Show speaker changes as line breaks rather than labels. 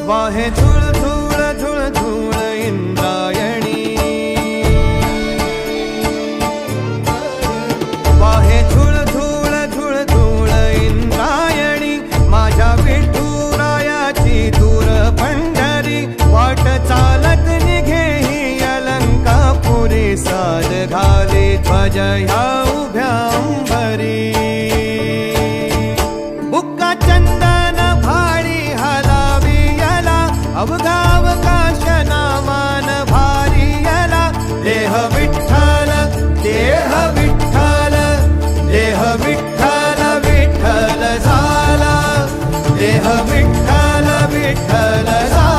वाहे झुळ झुळ झुळ झुळ इंद्रायणी, वाहे झुळ झुळ झुळ झुळ इंद्रायणी, माझ्या विठुरायाची दूर पंढरी, वाट चालत निघे ही अलंकापुरी, साद घाले ध्वज ह्या उभ्या अंबरी. बुक्का चंदन भारी हलावी याला, अवघा अवकाश नामान भारी याला. देह विठ्ठल देह विठ्ठल देह विठ्ठल विठ्ठल झाला, देह विठ्ठल विठ्ठल झाला.